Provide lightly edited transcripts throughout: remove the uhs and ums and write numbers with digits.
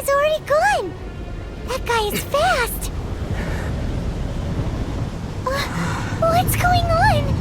is already gone. That guy is fast. What's going on?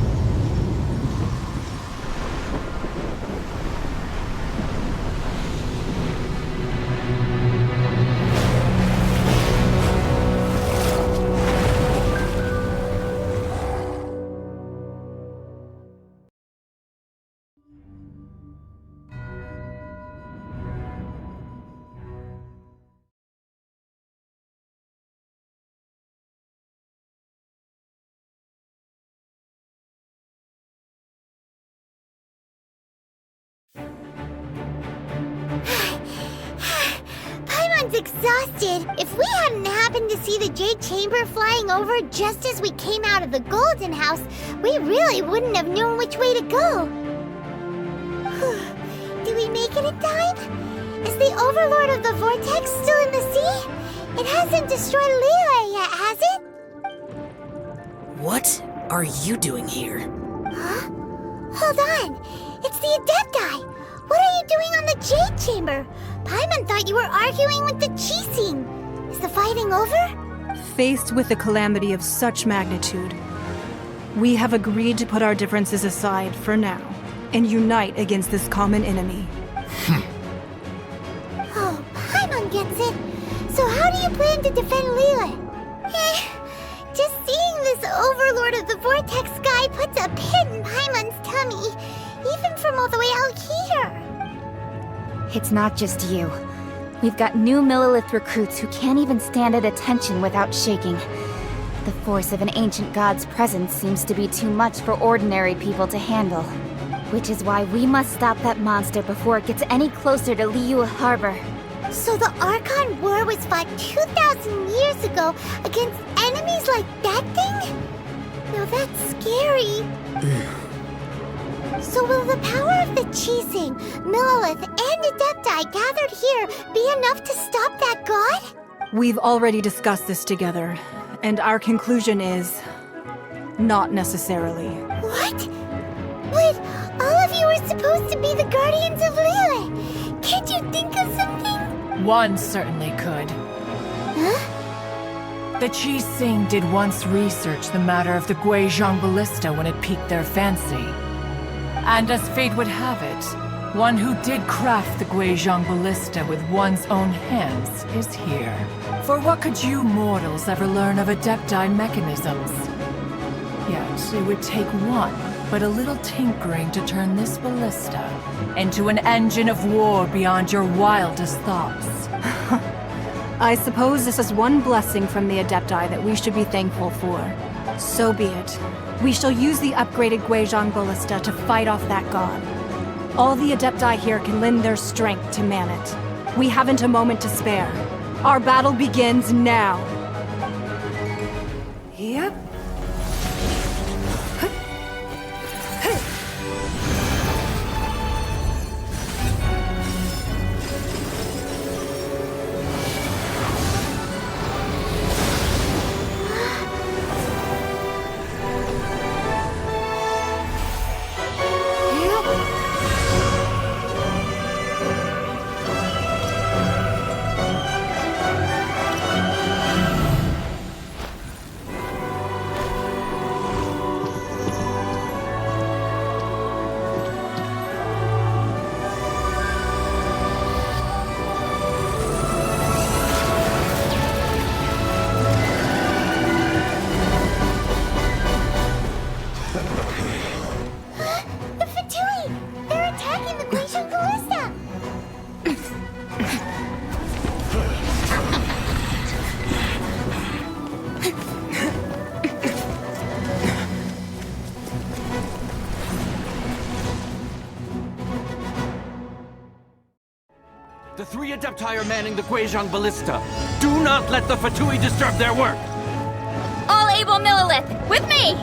Exhausted. If we hadn't happened to see the Jade Chamber flying over just as we came out of the Golden House, we really wouldn't have known which way to go. Do we make it in time? Is the Overlord of the Vortex still in the sea? It hasn't destroyed Liyue yet, has it? What are you doing here? Huh? Hold on. It's the Adepti. What are you doing on the Jade Chamber? Paimon thought you were arguing with the Qixing. Is the fighting over? Faced with a calamity of such magnitude, we have agreed to put our differences aside for now and unite against this common enemy. Oh, Paimon gets it. So how do you plan to defend Liyue? Just seeing this Overlord of the Vortex guy puts a pit in Paimon's tummy, even from all the way out here. It's not just you. We've got new Millilith recruits who can't even stand at attention without shaking. The force of an ancient god's presence seems to be too much for ordinary people to handle. Which is why we must stop that monster before it gets any closer to Liyue Harbor. So the Archon War was fought 2,000 years ago against enemies like that thing? Now that's scary. So will the power of the Qixing, Millilith, and Adepti gathered here be enough to stop that god? We've already discussed this together, and our conclusion is... not necessarily. What? But all of you are supposed to be the guardians of Liyue. Can't you think of something? One certainly could. Huh? The Qixing did once research the matter of the Guizhong Ballista when it piqued their fancy. And as fate would have it, one who did craft the Guizhong Ballista with one's own hands is here. For what could you mortals ever learn of Adepti mechanisms? Yet, it would take one, but a little tinkering to turn this ballista into an engine of war beyond your wildest thoughts. I suppose this is one blessing from the Adepti that we should be thankful for. So be it. We shall use the upgraded Guizhong Ballista to fight off that god. All the Adepti here can lend their strength to man it. We haven't a moment to spare. Our battle begins now. Yep. The three Adepti are manning the Guizhong Ballista. Do not let the Fatui disturb their work! All able Millilith, with me!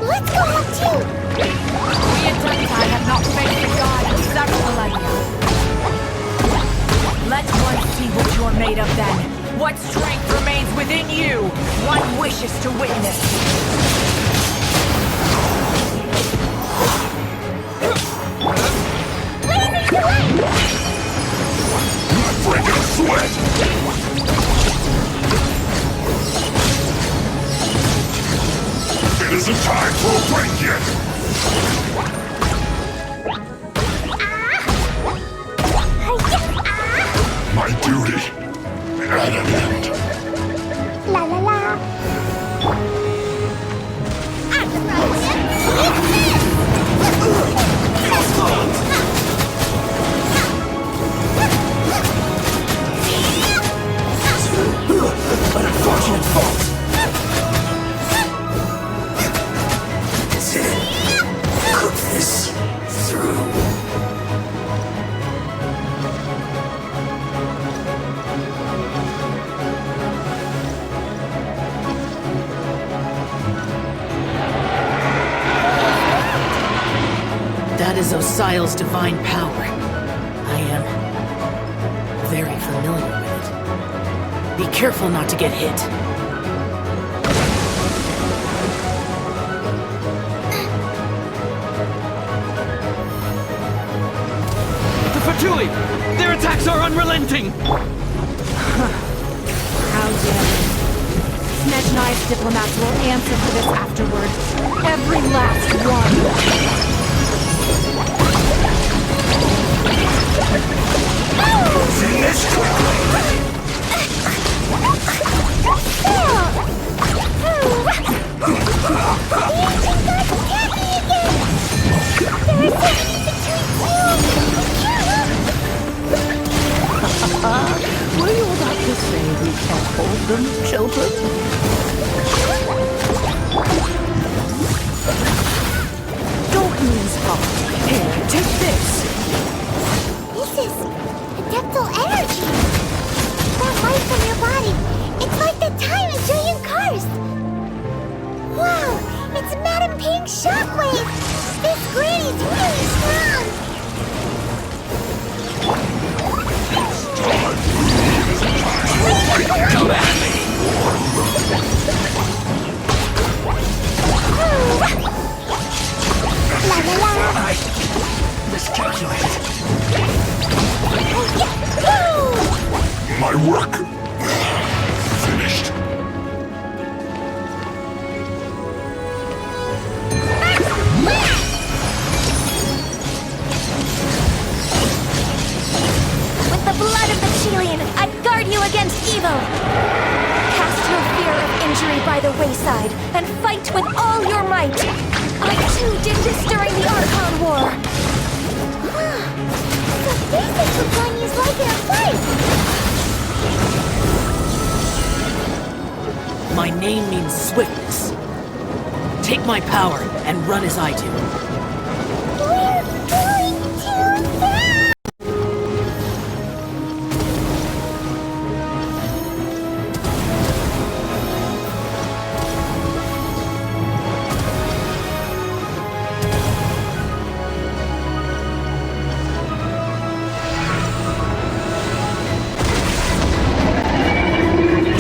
Let's go up too! We Adepti have not faced a god in several millennia. Let one see what you're made of then. What strength remains within you. One wishes to witness. Blazing away! Not break us! sweat! It isn't time for a break yet! My duty at an end. La la la. An unfortunate fault. Cook this through. That is Osial's divine power. I am very familiar with it. Be careful not to get hit. The Fatui! Their attacks are unrelenting! How dare you? Snezhnai's diplomats will answer for this afterward. Every last one. Finish quickly! Were you about to say we can't hold them, children? Don't lose heart. Here, take this. This is adeptal energy. That light from your body. It's like the time in Julian Karst. Wow, it's Madame Pink's shockwave. This granny's really strong. Come at me! La la la. I miscalculated. My work finished. With the blood of the Chelian, I guard you against evil! Cast your fear of injury by the wayside, and fight with all your might! I too did this during the Archon War! So this is what Ganya's like in a fight. My name means swiftness. Take my power and run as I do. We're going too fast.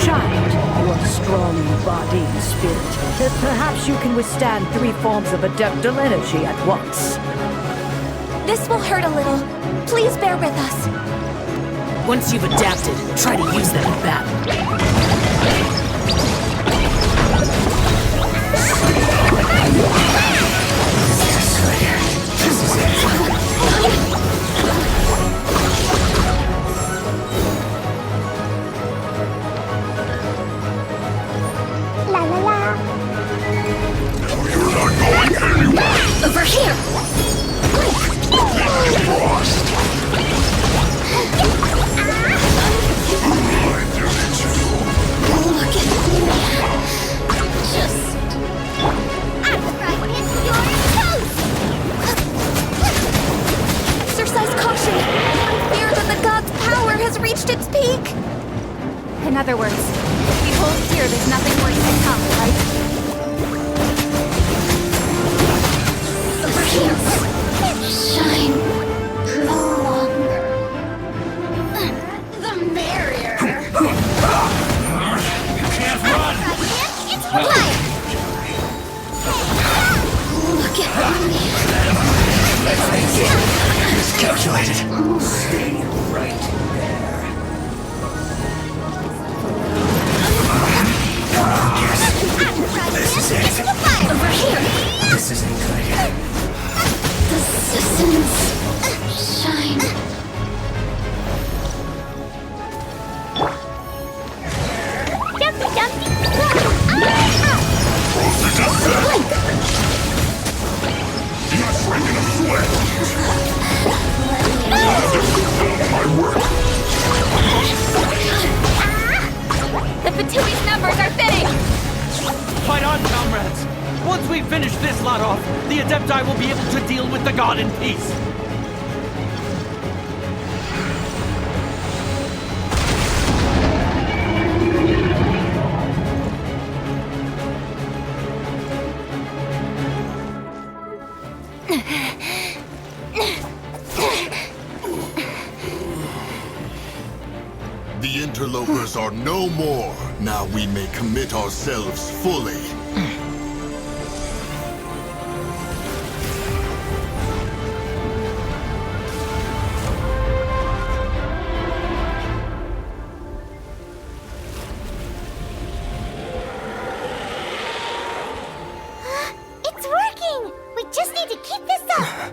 Child, you are strong in body and spirit. Perhaps you can withstand 3 forms of adeptal energy at once. This will hurt a little. Please bear with us. Once you've adapted, try to use them in battle. This is it. La la la. You're not going anywhere! Over here! Frost! My duty too. Look at me. Just... Arthritis, you're toast. exercise caution! I fear that the god's power has reached its peak! In other words, if we hold here, there's nothing worse to come, right? Over here! Shine longer. The merrier! You can't run! It's fire. Look at me! Miscalculated. Stay right there. finish this lot off, the Adepti will be able to deal with the god in peace. The interlopers are no more. Now we may commit ourselves fully. It's working! We just need to keep this up!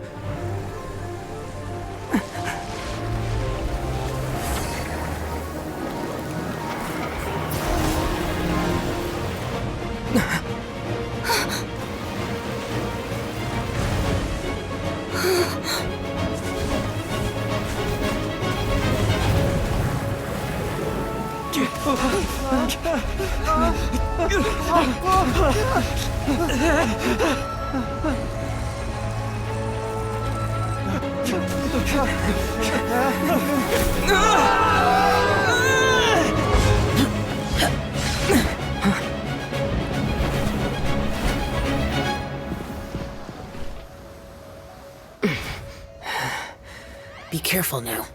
Be careful now.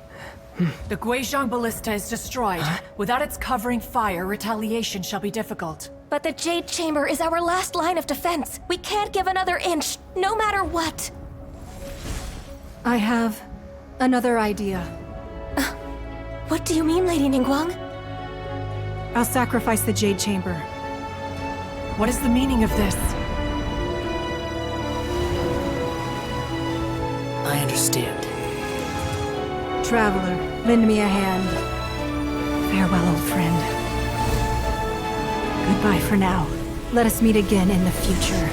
The Guizhong Ballista is destroyed. Without its covering fire, retaliation shall be difficult. But the Jade Chamber is our last line of defense. We can't give another inch, no matter what. I have another idea. What do you mean, Lady Ningguang? I'll sacrifice the Jade Chamber. What is the meaning of this? I understand. Traveler, lend me a hand. Farewell, old friend. Goodbye for now. Let us meet again in the future.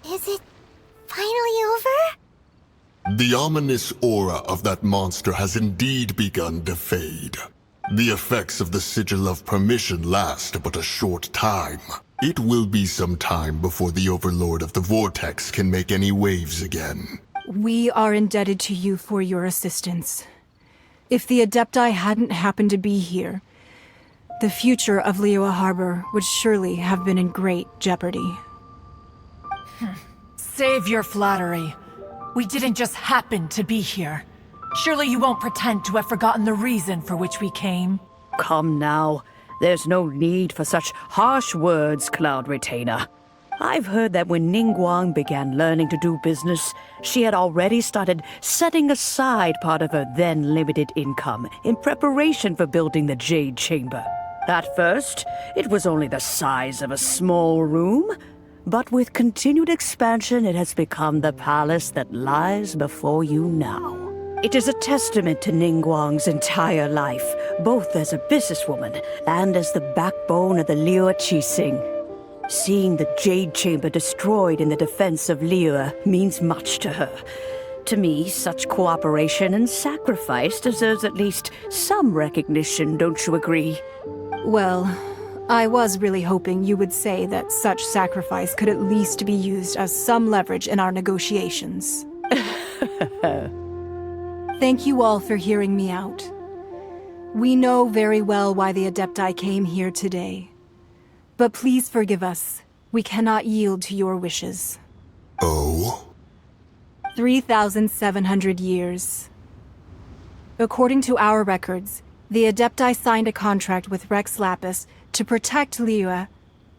Is it finally over? The ominous aura of that monster has indeed begun to fade. The effects of the Sigil of Permission last but a short time. It will be some time before the Overlord of the Vortex can make any waves again. We are indebted to you for your assistance. If the Adepti hadn't happened to be here, the future of Liyue Harbor would surely have been in great jeopardy. Save your flattery. We didn't just happen to be here. Surely you won't pretend to have forgotten the reason for which we came. Come now. There's no need for such harsh words, Cloud Retainer. I've heard that when Ningguang began learning to do business, she had already started setting aside part of her then limited income in preparation for building the Jade Chamber. At first, it was only the size of a small room, but with continued expansion, it has become the palace that lies before you now. It is a testament to Ningguang's entire life, both as a businesswoman and as the backbone of the Liyue Qixing. Seeing the Jade Chamber destroyed in the defense of Liyue means much to her. To me, such cooperation and sacrifice deserves at least some recognition, don't you agree? Well, I was really hoping you would say that such sacrifice could at least be used as some leverage in our negotiations. Thank you all for hearing me out. We know very well why the Adepti came here today. But please forgive us. We cannot yield to your wishes. Oh? 3,700 years. According to our records, The Adepti signed a contract with Rex Lapis to protect Liyue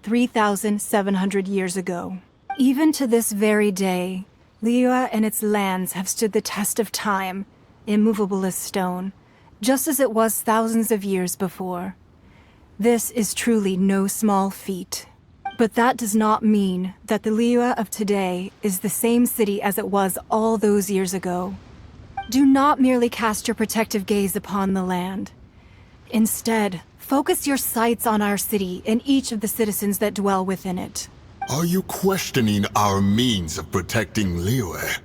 3,700 years ago. Even to this very day, Liyue and its lands have stood the test of time, immovable as stone, just as it was thousands of years before. This is truly no small feat. But that does not mean that the Liyue of today is the same city as it was all those years ago. Do not merely cast your protective gaze upon the land. Instead, focus your sights on our city and each of the citizens that dwell within it. Are you questioning our means of protecting Liyue?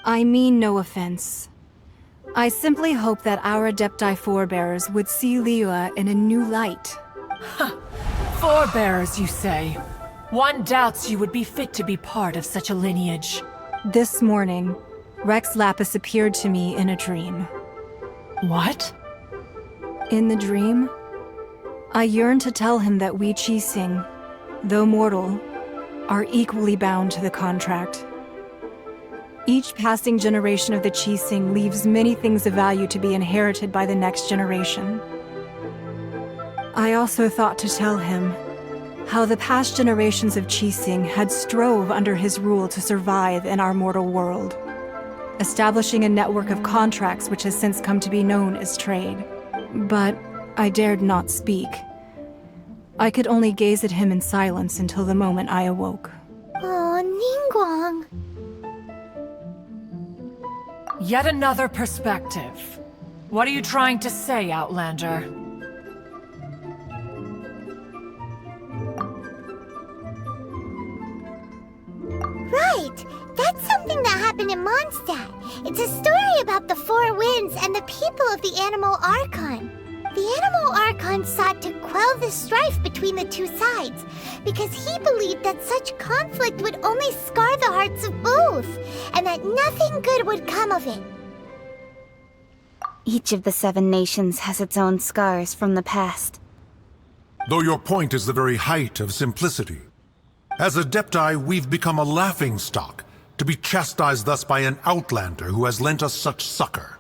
I mean no offense. I simply hope that our Adepti forebears would see Liyue in a new light. Forebears, you say? One doubts you would be fit to be part of such a lineage. This morning, Rex Lapis appeared to me in a dream. What? In the dream, I yearned to tell him that we Qixing, though mortal, are equally bound to the contract. Each passing generation of the Qixing leaves many things of value to be inherited by the next generation. I also thought to tell him how the past generations of Qixing had strove under his rule to survive in our mortal world, establishing a network of contracts which has since come to be known as trade. But I dared not speak. I could only gaze at him in silence until the moment I awoke. Oh, Ningguang. Yet another perspective. What are you trying to say, Outlander? Right! That's something that happened in Mondstadt. It's a story about the Four Winds and the people of the Animal Archon. The Animal Archon sought to quell the strife between the two sides, because he believed that such conflict would only scar the hearts of both, and that nothing good would come of it. Each of the 7 nations has its own scars from the past. Though your point is the very height of simplicity. As Adepti, we've become a laughingstock, to be chastised thus by an outlander who has lent us such succor.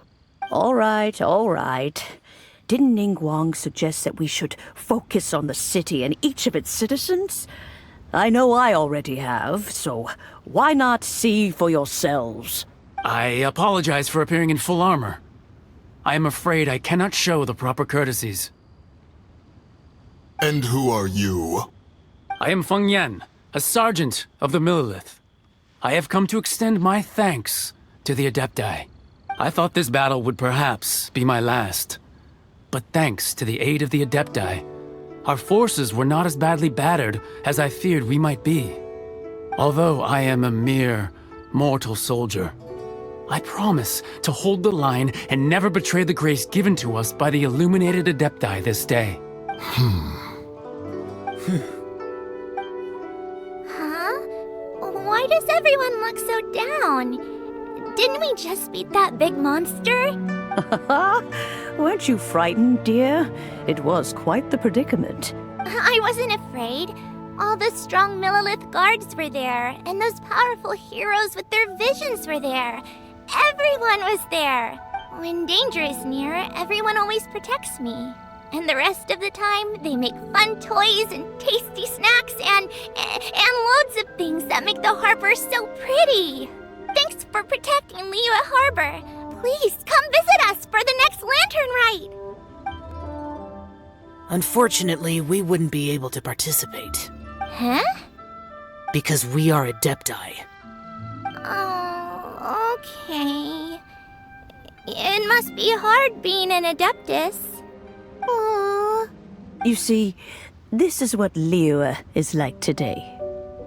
All right, all right. Didn't Ningguang suggest that we should focus on the city and each of its citizens? I know I already have, so why not see for yourselves? I apologize for appearing in full armor. I am afraid I cannot show the proper courtesies. And who are you? I am Feng Yan, a sergeant of the Millilith. I have come to extend my thanks to the Adepti. I thought this battle would perhaps be my last. But thanks to the aid of the Adepti, our forces were not as badly battered as I feared we might be. Although I am a mere mortal soldier, I promise to hold the line and never betray the grace given to us by the illuminated Adepti this day. Huh? Why does everyone look so down? Didn't we just beat that big monster? Weren't you frightened, dear? It was quite the predicament. I wasn't afraid. All the strong Millilith guards were there, and those powerful heroes with their visions were there. Everyone was there. When danger is near, everyone always protects me. And the rest of the time, they make fun toys and tasty snacks and loads of things that make the harbor so pretty. Thanks for protecting Liyue Harbor. Please come visit us for the next lantern rite. Unfortunately, we wouldn't be able to participate. Huh? Because we are Adepti. Oh, okay. It must be hard being an Adeptus. Aww. You see, this is what Liyue is like today.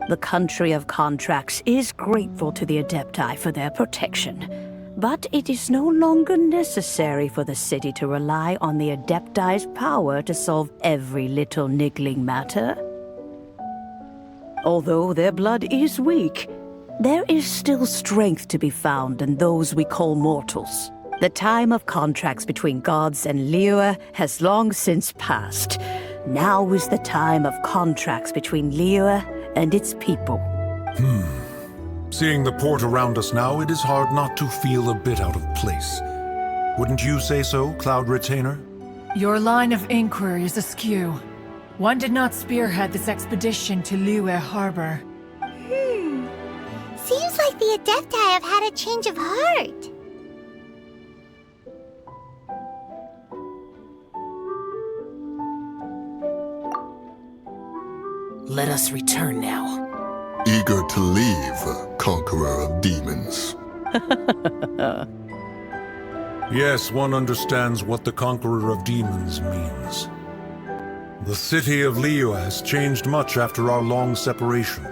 The country of contracts is grateful to the Adepti for their protection. But it is no longer necessary for the city to rely on the Adepti's power to solve every little niggling matter. Although their blood is weak, there is still strength to be found in those we call mortals. The time of contracts between gods and Liyue has long since passed. Now is the time of contracts between Liyue and its people. Seeing the port around us now, it is hard not to feel a bit out of place. Wouldn't you say so, Cloud Retainer? Your line of inquiry is askew. One did not spearhead this expedition to Liyue Harbor. Seems like the Adepti have had a change of heart. Let us return now. Eager to leave, Conqueror of Demons. Yes, one understands what the Conqueror of Demons means. The city of Liyue has changed much after our long separation.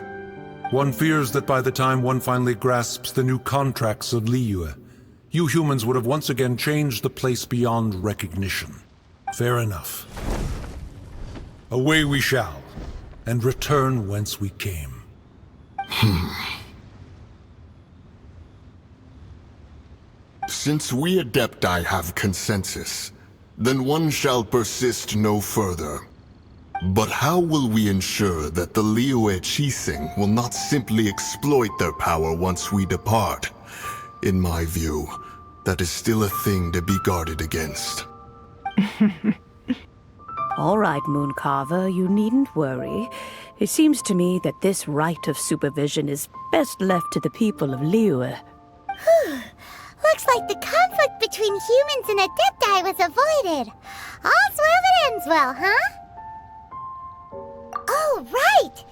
One fears that by the time one finally grasps the new contracts of Liyue, you humans would have once again changed the place beyond recognition. Fair enough. Away we shall, and return whence we came. Since we Adepti have consensus, then one shall persist no further. But how will we ensure that the Liyue Qixing will not simply exploit their power once we depart? In my view, that is still a thing to be guarded against. All right, Mooncarver, you needn't worry. It seems to me that this right of supervision is best left to the people of Liyue. Looks like the conflict between humans and Adepti was avoided. All's well that ends well, huh? Oh, right!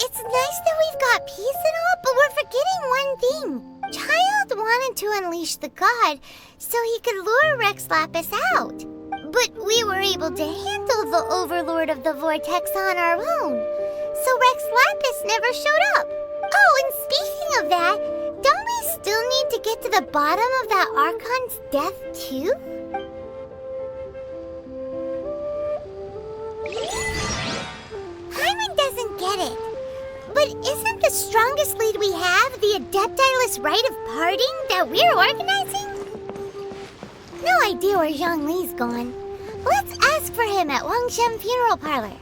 It's nice that we've got peace and all, but we're forgetting one thing. Child wanted to unleash the god so he could lure Rex Lapis out. But we were able to handle the Overlord of the Vortex on our own. So Rex Lapis never showed up. Oh, and speaking of that, don't we still need to get to the bottom of that Archon's death, too? Hyman doesn't get it. But isn't the strongest lead we have the Adepti-less rite of parting that we're organizing? No idea where Zhongli's gone. Let's ask for him at Wangshen Funeral Parlor.